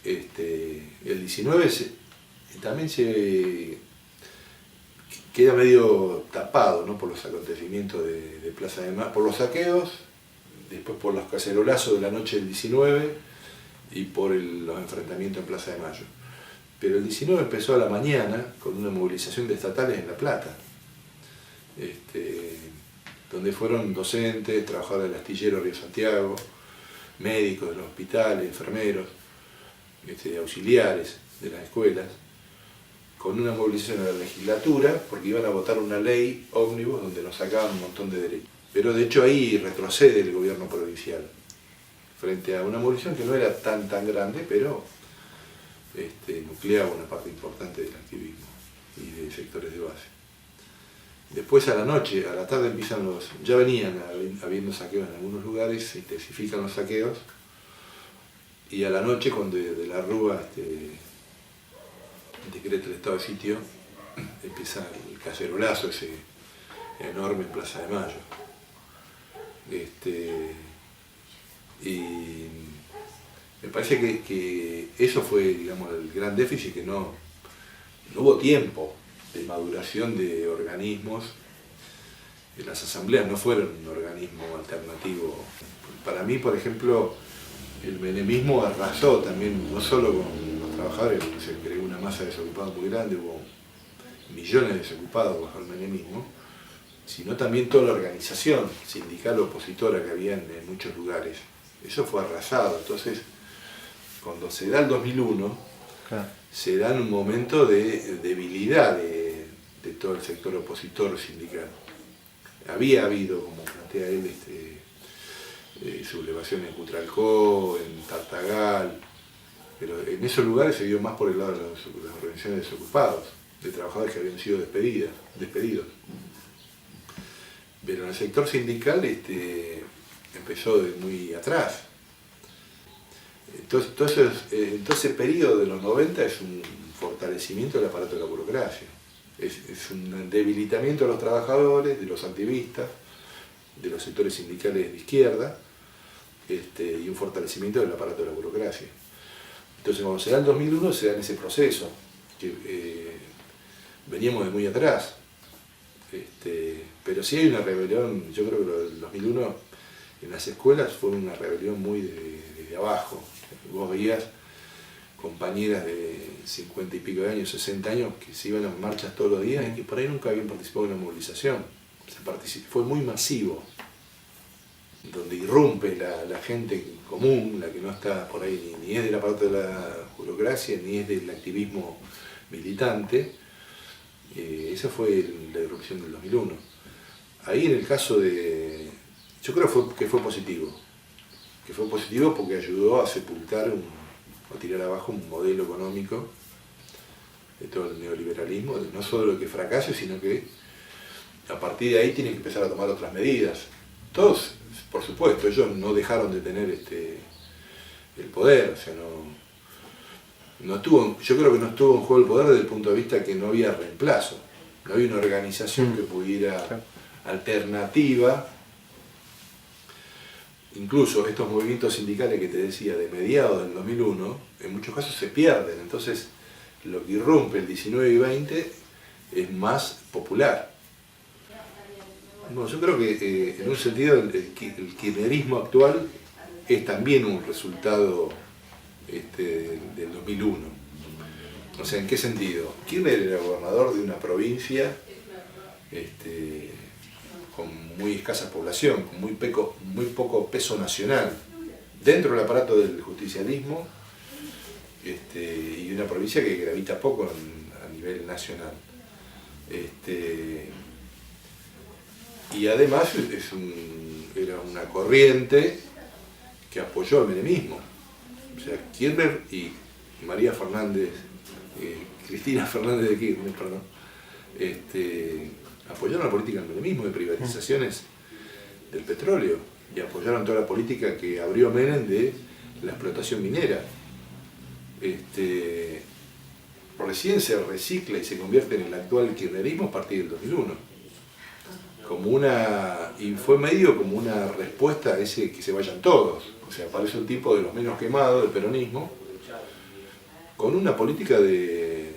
El 19 también se queda medio tapado, ¿no?, por los acontecimientos de Plaza de Mayo, por los saqueos, después por los cacerolazos de la noche del 19 y por los enfrentamientos en Plaza de Mayo. Pero el 19 empezó a la mañana con una movilización de estatales en La Plata, donde fueron docentes, trabajadores del astillero Río Santiago, médicos de los hospitales, enfermeros, auxiliares de las escuelas, con una movilización a la legislatura porque iban a votar una ley ómnibus donde nos sacaban un montón de derechos. Pero de hecho ahí retrocede el gobierno provincial frente a una movilización que no era tan grande, pero nucleaba una parte importante del activismo y de sectores de base. Después a la noche, a la tarde empiezan ya venían habiendo saqueos en algunos lugares, se intensifican los saqueos, y a la noche cuando de la Rúa decreta el estado de sitio, empieza el cacerolazo ese enorme en Plaza de Mayo. Y me parece que eso fue, digamos, el gran déficit, que no hubo tiempo de maduración de organismos. Las asambleas no fueron un organismo alternativo. Para mí, por ejemplo, el menemismo arrasó también, no solo con los trabajadores, porque se creó una masa de desocupados muy grande, hubo millones de desocupados bajo el menemismo, sino también toda la organización sindical opositora que había en muchos lugares. Eso fue arrasado. Entonces, cuando se da el 2001, claro, se da en un momento de debilidad de todo el sector opositor sindical. Había habido, como plantea él, sublevación en Cutralcó, en Tartagal, pero en esos lugares se dio más por el lado de las organizaciones de desocupados, de trabajadores que habían sido despedidos. Pero en el sector sindical empezó de muy atrás. Entonces, ese periodo de los 90 es un fortalecimiento del aparato de la burocracia. Es un debilitamiento de los trabajadores, de los activistas, de los sectores sindicales de izquierda, y un fortalecimiento del aparato de la burocracia. Entonces, cuando se da el 2001, se da en ese proceso, que veníamos de muy atrás. Pero sí hay una rebelión. Yo creo que el 2001 en las escuelas fue una rebelión muy desde abajo. Vos veías compañeras de 50 y pico de años, 60 años, que se iban a marchas todos los días y que por ahí nunca habían participado en una movilización. Fue muy masivo, donde irrumpe la gente común, la que no está por ahí, ni es del aparato de la burocracia, ni es del activismo militante. Esa fue la irrupción del 2001. Ahí en el caso yo creo que fue positivo. Que fue positivo porque ayudó a sepultar, a tirar abajo un modelo económico de todo el neoliberalismo, no solo lo que fracase, sino que a partir de ahí tienen que empezar a tomar otras medidas. Todos, por supuesto, ellos no dejaron de tener el poder, o sea, yo creo que no estuvo en juego el poder desde el punto de vista que no había reemplazo, no había una organización que pudiera, alternativa. Incluso estos movimientos sindicales que te decía de mediados del 2001, en muchos casos se pierden. Entonces, lo que irrumpe el 19 y 20 es más popular. Bueno, yo creo que en un sentido el kirchnerismo actual es también un resultado del 2001. O sea, ¿en qué sentido? Kirchner era gobernador de una provincia con muy escasa población, con muy poco peso nacional, dentro del aparato del justicialismo, y una provincia que gravita poco a nivel nacional. Y además era una corriente que apoyó al menemismo. O sea, Kirchner y María Fernández, Cristina Fernández de Kirchner, perdón, apoyaron la política del menemismo, de privatizaciones del petróleo, y apoyaron toda la política que abrió Menem de la explotación minera. Recién se recicla y se convierte en el actual kirchnerismo a partir del 2001. Y fue medio como una respuesta a ese que se vayan todos. O sea, aparece un tipo de los menos quemados del peronismo, con una política de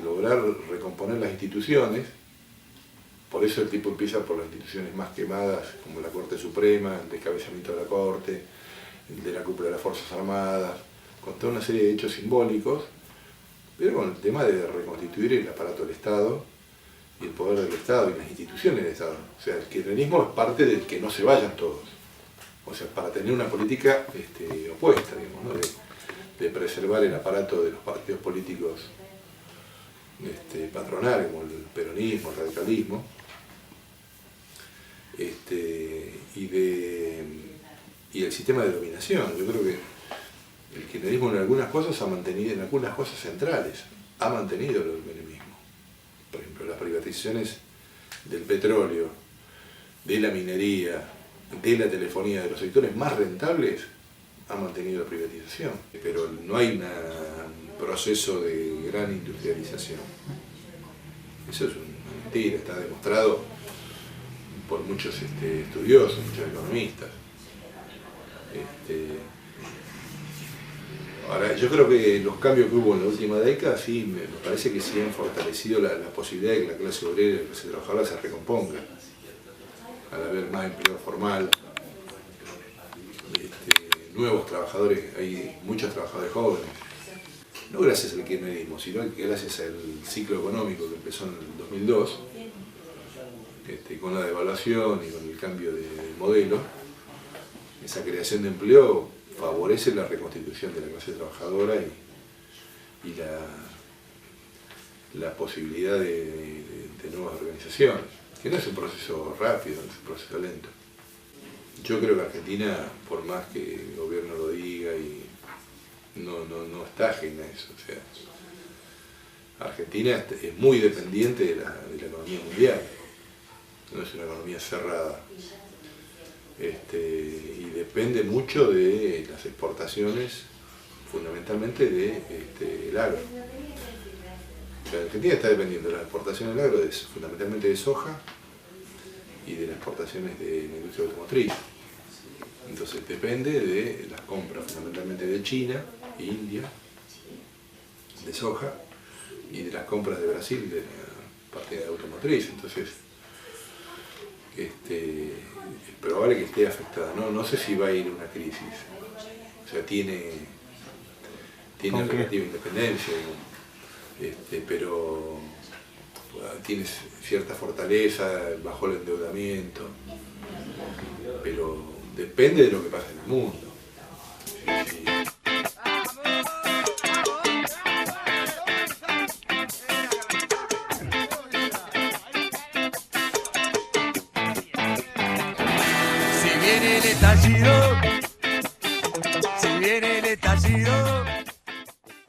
lograr recomponer las instituciones. Por eso el tipo empieza por las instituciones más quemadas, como la Corte Suprema, el descabezamiento de la Corte, el de la cúpula de las Fuerzas Armadas, con toda una serie de hechos simbólicos, pero con el tema de reconstituir el aparato del Estado y el poder del Estado y las instituciones del Estado. O sea, el kirchnerismo es parte del que no se vayan todos. O sea, para tener una política opuesta, digamos, ¿no? de preservar el aparato de los partidos políticos patronales, como el peronismo, el radicalismo, y el sistema de dominación. Yo creo que el kirchnerismo en algunas cosas ha mantenido, en algunas cosas centrales, ha mantenido el menemismo. Por ejemplo, las privatizaciones del petróleo, de la minería, de la telefonía, de los sectores más rentables, ha mantenido la privatización. Pero no hay un proceso de gran industrialización. Eso es una mentira, está demostrado por muchos estudiosos, muchos economistas. Ahora, yo creo que los cambios que hubo en la última década, sí, me parece que sí han fortalecido la posibilidad de que la clase obrera y la clase trabajadora se recomponga, al haber más empleo formal, nuevos trabajadores, hay muchos trabajadores jóvenes, no gracias al kirchnerismo, sino que gracias al ciclo económico que empezó en el 2002, con la devaluación y con el cambio de modelo. Esa creación de empleo favorece la reconstitución de la clase trabajadora y la posibilidad de nuevas organizaciones, que no es un proceso rápido, es un proceso lento. Yo creo que Argentina, por más que el gobierno lo diga, no está ajena a eso. O sea, Argentina es muy dependiente de la economía mundial, no es una economía cerrada. Y depende mucho de las exportaciones, fundamentalmente del agro. O sea, Argentina está dependiendo de las exportaciones del agro, fundamentalmente de soja y de las exportaciones de la industria automotriz. Entonces depende de las compras fundamentalmente de China, India, de soja, y de las compras de Brasil, de la parte automotriz. Entonces, es probable que esté afectada. No sé si va a ir a una crisis. O sea, tiene relativa independencia, pero tiene cierta fortaleza, bajó el endeudamiento, pero depende de lo que pasa en el mundo. Sí. Si viene el estallido